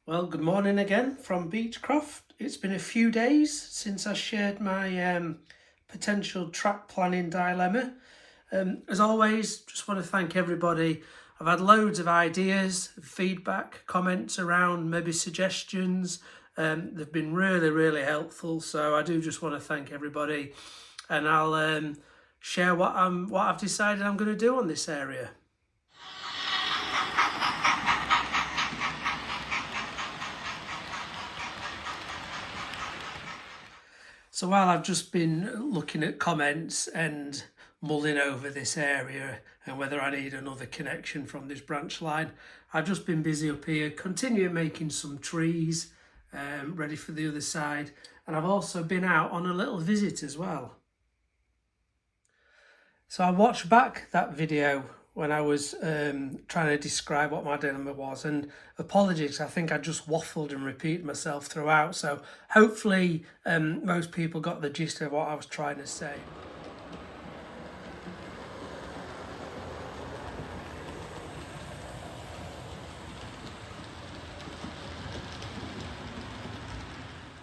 Well, good morning again from Beechcroft. It's been a few days since I shared my potential track planning dilemma. As always, just want to thank everybody. I've had loads of ideas, feedback, comments around, maybe suggestions. They've been really helpful. So I do just want to thank everybody, and I'll share what I've decided I'm going to do on this area. So while I've just been looking at comments and mulling over this area and whether I need another connection from this branch line, I've just been busy up here, continuing making some trees ready for the other side. And I've also been out on a little visit as well. So I watched back that video when I was trying to describe what my dilemma was, and apologies, I think I just waffled and repeated myself throughout, so hopefully most people got the gist of what I was trying to say.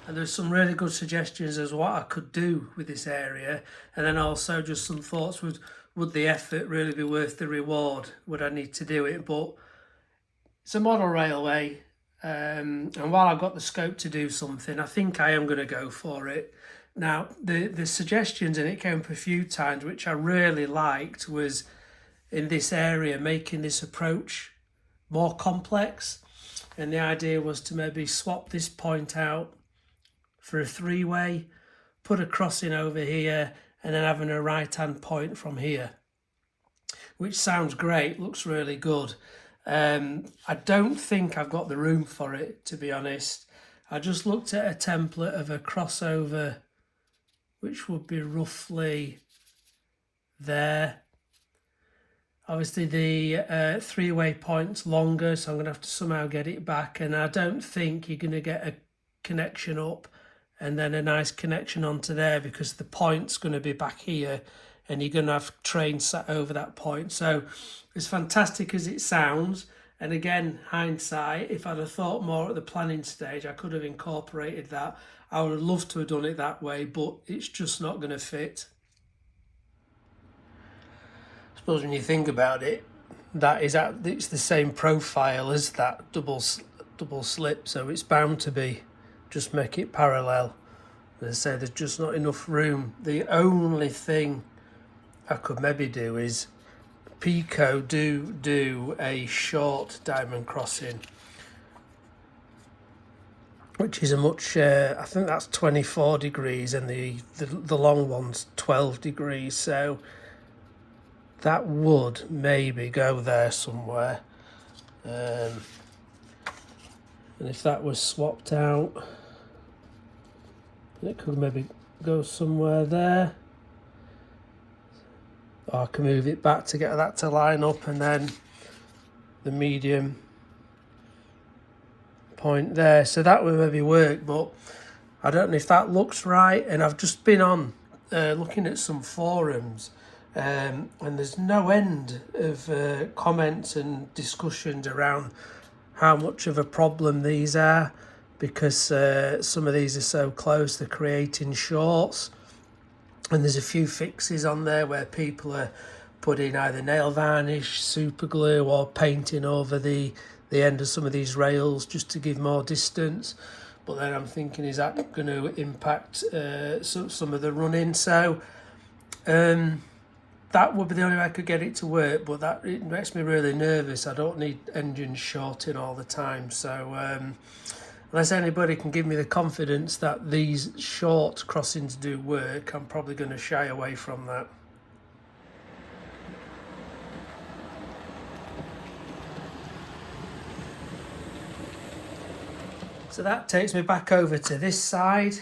And there's some really good suggestions as what I could do with this area, and then also just some thoughts would the effort really be worth the reward? Would I need to do it? But it's a model railway, and while I've got the scope to do something, I think I am going to go for it. Now, the suggestions, and it came up a few times, which I really liked, was in this area, making this approach more complex. And the idea was to maybe swap this point out for a three-way, put a crossing over here, and then having a right-hand point from here, which sounds great, looks really good. I don't think I've got the room for it, to be honest. I just looked at a template of a crossover, which would be roughly there. Obviously the three-way point's longer, so I'm going to have to somehow get it back, and I don't think you're going to get a connection up and then a nice connection onto there, because the point's going to be back here and you're going to have trains sat over that point. So as fantastic as it sounds, and again, hindsight, if I'd have thought more at the planning stage, I could have incorporated that. I would have loved to have done it that way, but it's just not going to fit. I suppose when you think about it, it's the same profile as that double slip, so it's bound to be, just make it parallel. As I say, there's just not enough room. The only thing I could maybe do is Peco do a short diamond crossing, which is a much I think that's 24 degrees, and the long one's 12 degrees, so that would maybe go there somewhere. And if that was swapped out, it could maybe go somewhere there. Or I can move it back to get that to line up, and then the medium point there. So that would maybe work, but I don't know if that looks right. And I've just been on looking at some forums, and there's no end of comments and discussions around how much of a problem these are, because some of these are so close, they're creating shorts. And there's a few fixes on there where people are putting either nail varnish, super glue, or painting over the end of some of these rails just to give more distance. But then I'm thinking, is that going to impact some of the running? So that would be the only way I could get it to work, but it makes me really nervous. I don't need engines shorting all the time. So unless anybody can give me the confidence that these short crossings do work, I'm probably going to shy away from that. So that takes me back over to this side,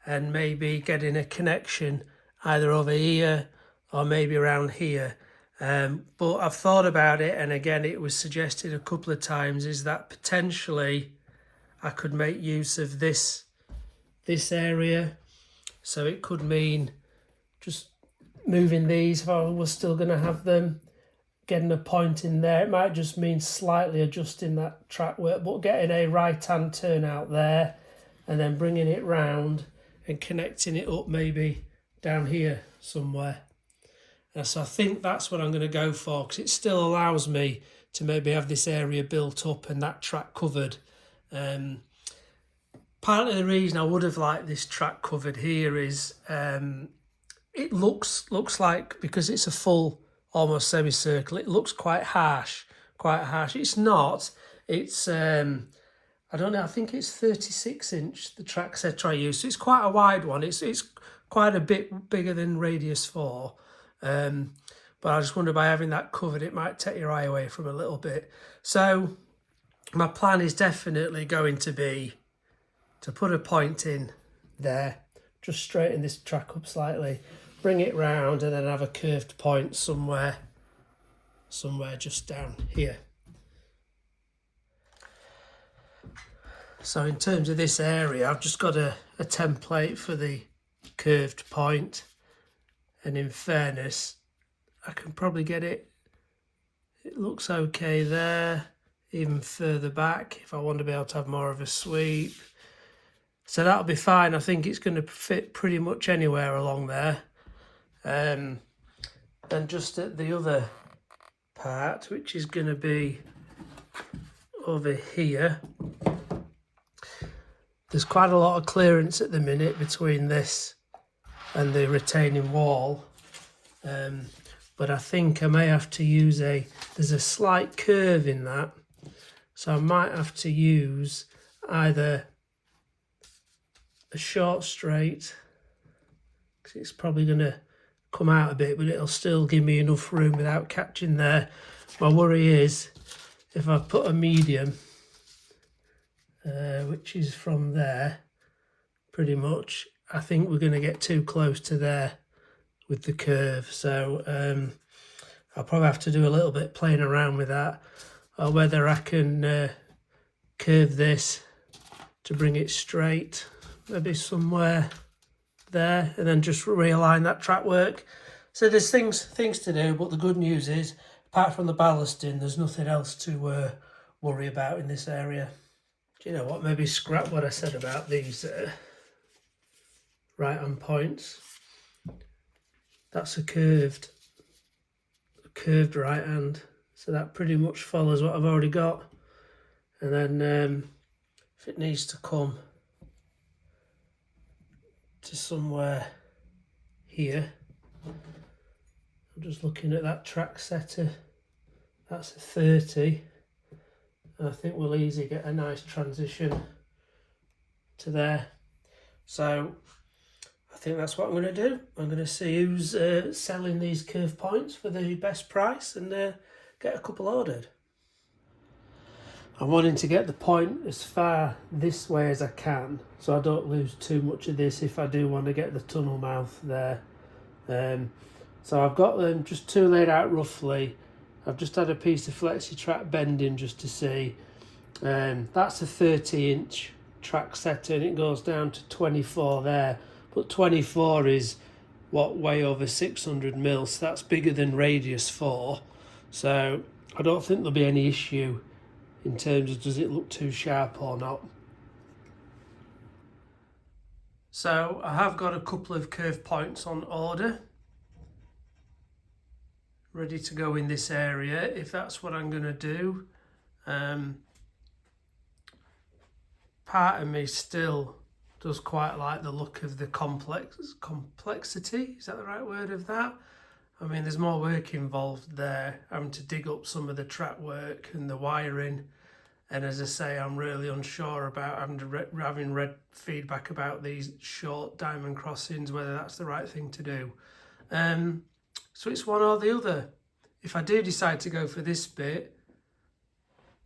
and maybe getting a connection either over here or maybe around here. But I've thought about it, and again, it was suggested a couple of times, is that potentially I could make use of this area. So it could mean just moving these if I was still going to have them, getting a point in there. It might just mean slightly adjusting that track work, but getting a right-hand turn out there and then bringing it round and connecting it up maybe down here somewhere. So I think that's what I'm going to go for, because it still allows me to maybe have this area built up and that track covered. Part of the reason I would have liked this track covered here is it looks like, because it's a full almost semicircle, it looks quite harsh. It's not. It's I don't know, I think it's 36-inch, the track set I use. So it's quite a wide one. It's quite a bit bigger than radius 4. But I just wonder, by having that covered, it might take your eye away from a little bit. So my plan is definitely going to be to put a point in there, just straighten this track up slightly, bring it round, and then have a curved point somewhere just down here. So in terms of this area, I've just got a template for the curved point, and in fairness, I can probably get it looks okay there, even further back if I want to be able to have more of a sweep. So that'll be fine. I think it's going to fit pretty much anywhere along there. And just at the other part, which is going to be over here, there's quite a lot of clearance at the minute between this and the retaining wall. But I think I may have to use there's a slight curve in that. So I might have to use either a short straight, because it's probably going to come out a bit, but it'll still give me enough room without catching there. My worry is if I put a medium, which is from there, pretty much, I think we're going to get too close to there with the curve. So I'll probably have to do a little bit playing around with that, or whether I can curve this to bring it straight, maybe somewhere there, and then just realign that track work. So there's things to do, but the good news is, apart from the ballasting, there's nothing else to worry about in this area. Do you know what? Maybe scrap what I said about these right-hand points. That's a curved right hand, so that pretty much follows what I've already got. And then if it needs to come to somewhere here, I'm just looking at that track setter, that's a 30, and I think we'll easily get a nice transition to there. So I think that's what I'm going to do. I'm going to see who's selling these curve points for the best price and get a couple ordered. I'm wanting to get the point as far this way as I can, so I don't lose too much of this if I do want to get the tunnel mouth there. So I've got them just two laid out roughly. I've just had a piece of flexi-track bending just to see. That's a 30-inch track setter, and it goes down to 24 there. But 24 is way over 600 mil, so that's bigger than radius 4. So I don't think there'll be any issue in terms of does it look too sharp or not. So I have got a couple of curve points on order, ready to go in this area if that's what I'm going to do. Part of me still does quite like the look of the complexity, is that the right word of that? I mean, there's more work involved there, having to dig up some of the track work and the wiring, and as I say, I'm really unsure about having read feedback about these short diamond crossings, whether that's the right thing to do. So it's one or the other. If I do decide to go for this bit,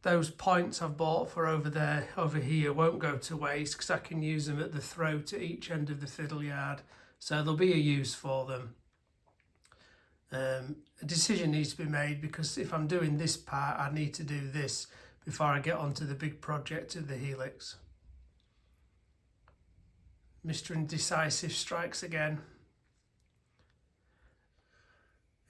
those points I've bought for over here won't go to waste, because I can use them at the throat at each end of the fiddle yard, so there'll be a use for them. A decision needs to be made, because if I'm doing this part, I need to do this before I get onto the big project of the Helix. Mr. Indecisive strikes again.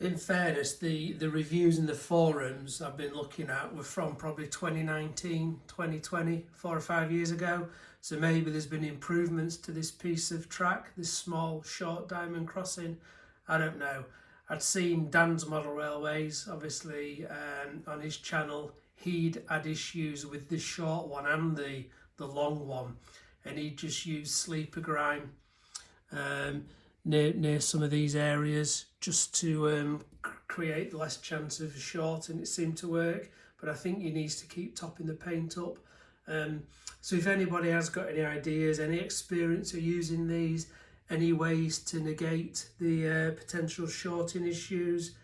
In fairness, the reviews in the forums I've been looking at were from probably 2019, 2020, 4 or 5 years ago. So maybe there's been improvements to this piece of track, this small, short diamond crossing. I don't know. I'd seen Dan's Model Railways, obviously, on his channel. He'd had issues with the short one and the long one, and he'd just used sleeper grime near some of these areas just to create less chance of a short, and it seemed to work. But I think he needs to keep topping the paint up. So if anybody has got any ideas, any experience of using these, any ways to negate the potential shorting issues.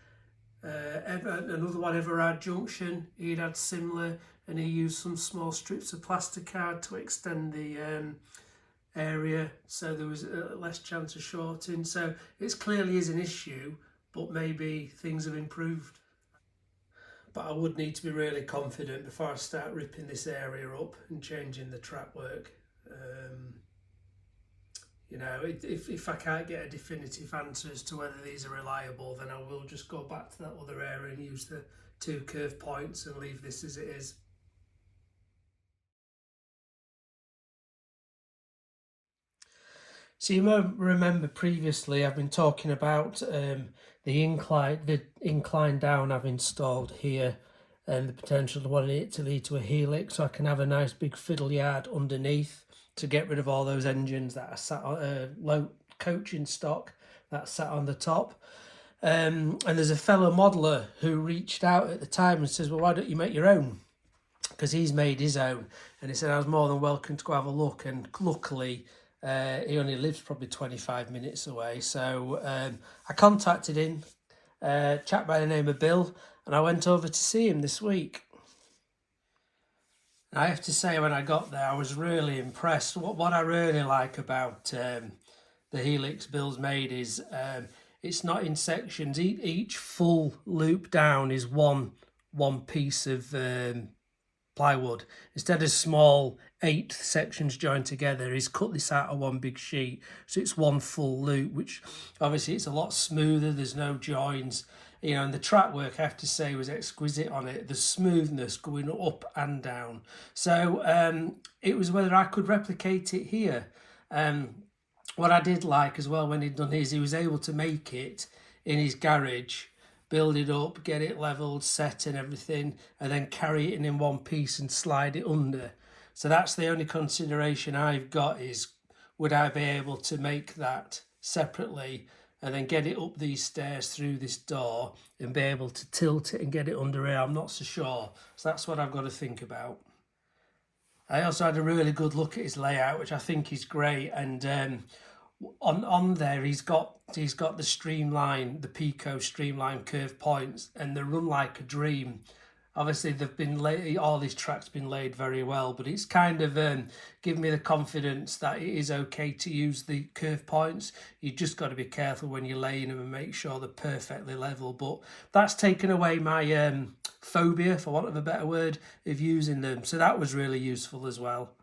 Another one, Everard Junction, he'd had similar, and he used some small strips of plasticard to extend the area, so there was less chance of shorting. So it clearly is an issue, but maybe things have improved. But I would need to be really confident before I start ripping this area up and changing the track work. You know, if I can't get a definitive answer as to whether these are reliable, then I will just go back to that other area and use the 2 curve points and leave this as it is. So you might remember previously I've been talking about the incline down I've installed here, and the potential to wanting it to lead to a helix, so I can have a nice big fiddle yard underneath to get rid of all those engines that are sat on low coaching stock that sat on the top. And there's a fellow modeler who reached out at the time and says, well, why don't you make your own? Because he's made his own, and he said I was more than welcome to go have a look. And luckily he only lives probably 25 minutes away, so I contacted him, a chap by the name of Bill, and I went over to see him this week. I have to say, when I got there, I was really impressed. What I really like about the Helix Bill's made is it's not in sections. Each full loop down is one piece of plywood. Instead of small 8 sections joined together, he's cut this out of one big sheet, so it's one full loop, which obviously it's a lot smoother. There's no joins, you know, and the track work, I have to say, was exquisite on it. The smoothness going up and down. So it was whether I could replicate it here. What I did like as well when he'd done his, he was able to make it in his garage, build it up, get it leveled, set and everything, and then carry it in one piece and slide it under. So that's the only consideration I've got, is would I be able to make that separately and then get it up these stairs through this door and be able to tilt it and get it under here? I'm not so sure. So that's what I've got to think about. I also had a really good look at his layout, which I think is great. And on there, he's got the streamline, the Peco streamline curve points, and they run like a dream. Obviously, they've been laid, all these tracks been laid very well, but it's kind of given me the confidence that it is okay to use the curve points. You just got to be careful when you're laying them and make sure they're perfectly level. But that's taken away my phobia, for want of a better word, of using them. So that was really useful as well.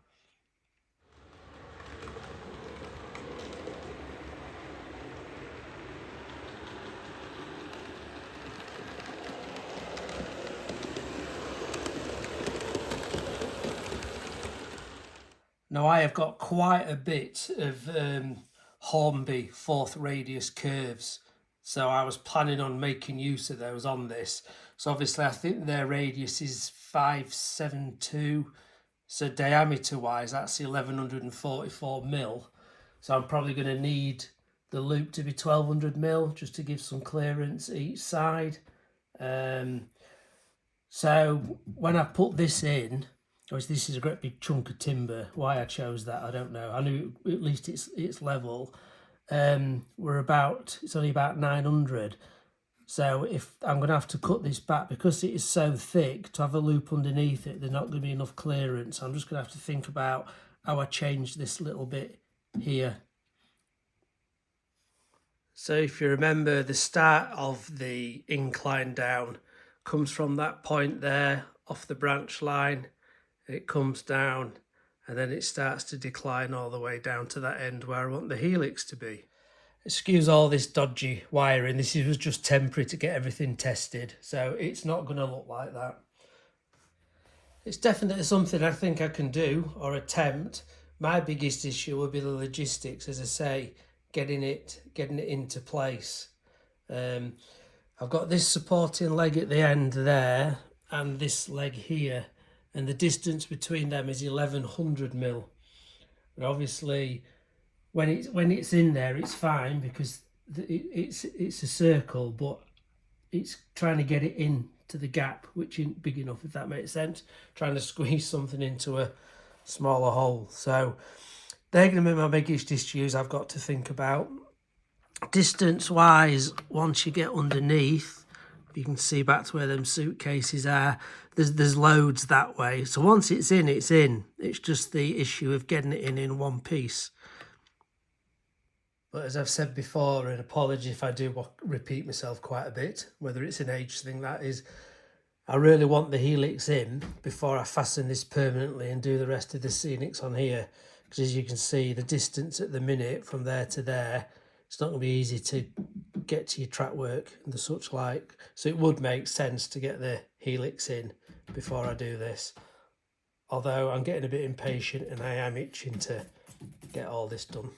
Now I have got quite a bit of Hornby 4th radius curves, so I was planning on making use of those on this. So obviously I think their radius is 572, so diameter wise that's 1144 mil. So I'm probably going to need the loop to be 1200 mil just to give some clearance each side. So when I put this in, obviously this is a great big chunk of timber. Why I chose that, I don't know. I knew at least it's level. It's only about 900. So if I'm going to have to cut this back, because it is so thick, to have a loop underneath it, there's not going to be enough clearance. I'm just going to have to think about how I change this little bit here. So if you remember, the start of the incline down comes from that point there off the branch line. It comes down and then it starts to decline all the way down to that end where I want the helix to be. Excuse all this dodgy wiring. This was just temporary to get everything tested, so it's not going to look like that. It's definitely something I think I can do or attempt. My biggest issue will be the logistics, as I say, getting it into place. I've got this supporting leg at the end there and this leg here, and the distance between them is 1100 mil. But obviously, when it's in there, it's fine because it's a circle, but it's trying to get it in to the gap, which isn't big enough, if that makes sense. Trying to squeeze something into a smaller hole. So they're going to be my biggest issues I've got to think about. Distance wise, once you get underneath, you can see back to where them suitcases are, there's loads that way. So once it's in, it's in. It's just the issue of getting it in one piece. But as I've said before, and apology if I do repeat myself quite a bit, whether it's an age thing, that is, I really want the Helix in before I fasten this permanently and do the rest of the scenics on here. Because as you can see, the distance at the minute from there to there, it's not going to be easy to get to your track work and the such like. So it would make sense to get the Helix in before I do this. Although I'm getting a bit impatient and I am itching to get all this done.